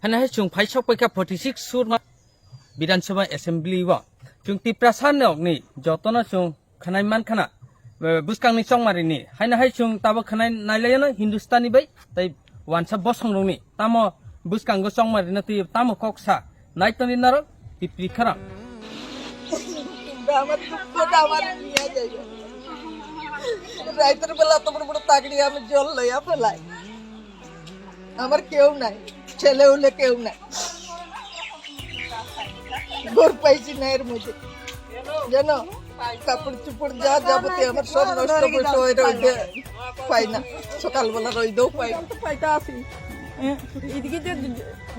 hana hai chung phai sok paika 46 Surma Vidansabha Assembly wa chung Tipra sanok ni jotona chung khanai man khana buskang ni chongmari ni haina hai chung tabo khanai nailena Hindustani bai tai Wansa bosong rong ni tamo buskang go chongmari na ti tamo koksa naitoni naro Tipri khara রাইতের বেলা তো বড় বড় তাগড়ি আমি জল লইয়া ফেলাই আমার কেউ নাই ছেলে হলে কেউ নাই ঘর পাইছি না এর মধ্যে জানো কাপড় চুপড় যা যাবতীয় আমার সব নষ্ট বসে হয়ে রয়েছে পাই না সকালবেলা রইদেও পাই না পাইতে আসি এদিকে যে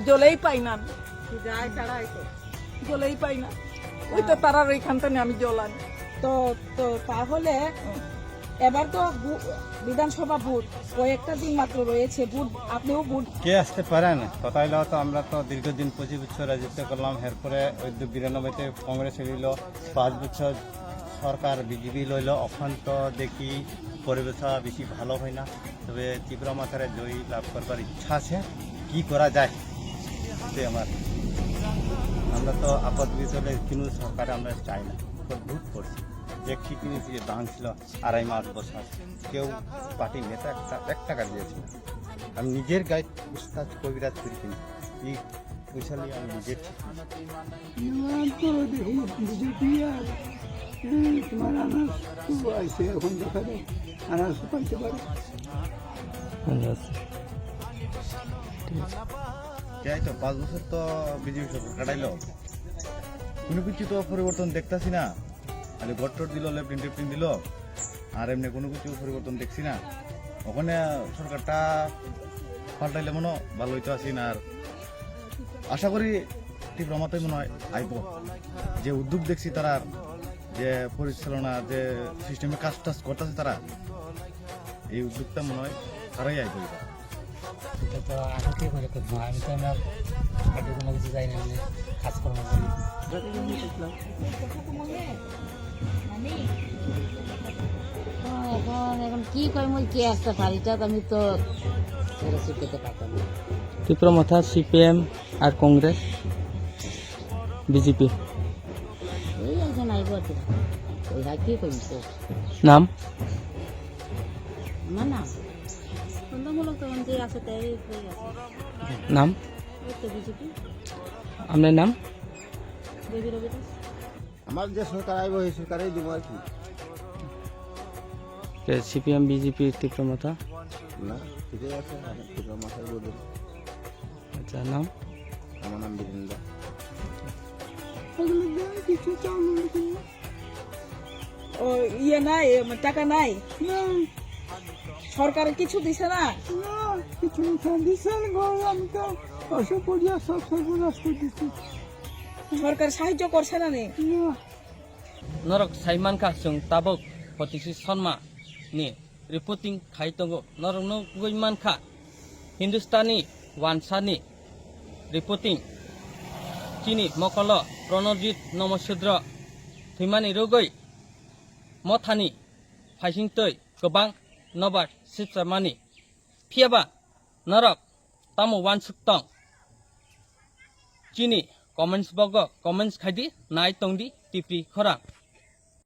জলেই পাই না যাই ছাড়া জলেই পাই না ওই তো তারার ওইখান থেকে আমি জল আনি তো তো তাহলে এবার তো বিধানসভা ভোট কয়েকটা দিন মাত্র রয়েছে ভোট আপনিও ভোট কে আসতে পারেন কথা হইলো তো আমরা তো দীর্ঘদিন 25 বছর রাজত্ব করলাম এরপরে 92-তে কংগ্রেস লইল 5 বছর সরকার বিজেপি লইল এখন তো দেখি পরিবেশ বেশি ভালো হয় না তবে ত্রিপুরা মাথার জয়ী লাভ করবার ইচ্ছা আছে কি করা যায় আমার আমরা তো আপদ বিপদে কোনো সরকার আমরা চাই না ভোট করছি এক কিনেছি যে দাম ছিল 2.5 মাস বছর কেউ পার্টি নেতা এক টাকা দিয়েছিল আমি নিজের গায়ে উস্তাদ কবিরাজ করে কিনি এই পয়সা নিয়ে আমি নিজের যাই তো 5 বছর তো বিজেপি সরকার কাটাইলো কোনো কিছু তো পরিবর্তন দেখতেছি না আরে গট্টর দিল লেফটিন দিল আর এমনি কোনো কিছু পরিবর্তন দেখছি না ওখানে সরকারটা পাল্টাইলে মনে ভালো হইতো আসি না আর আশা করি ত্রিপুরা মাথায় মনে হয় আইব যে উদ্যোগ দেখছি তারা যে পরিচালনা যে সিস্টেমে কাজ টাজ করতেছে তারা এই উদ্যোগটা মনে হয় তারাই আইব এটা তো আগে থেকে করে করবো আমি তো আমরা আগে কোনো কিছু যাই না মানে কাজকর্ম করি এখন কি করি মই কে আসতে পারি তা আমি তো শিখতে পারতাম না Tipra Motha CPM আর কংগ্রেস বিজেপি ওই একজন আইব ওই কি করি তো নাম আমার নাম বন্ধমূলক তখন যে আছে তাই নাম ওই তো বিজেপি আপনার নাম দেবী রবি দাস আমার যে সরকার আইব এই সরকারই দিব আর কি CPM বিজেপি Tipra Motha না ঠিকই আছে ত্রিপুরা মাথায় বলবো আচ্ছা নাম আমার নাম বীরেন্দ্র ও ইয়ে নাই টাকা নাই সরকার কিছু দিছে না কিছু দিছে আমি তো অসুখ করিয়া সব সর্বনাশ করে দিচ্ছি সরকার সাহায্য করছে না Norok Saiman ka chung tabok 46 Surma ni reporting khai tongo norok no goiman kha Hindustani Wansa ni reporting chini mokolo pronojit nomosudra thimani rwgui mothani phaising toi gobang nobar sipsamani phiaba norok tamo wansuk chini comments bogo comments khaidi nai tongdi tipri khora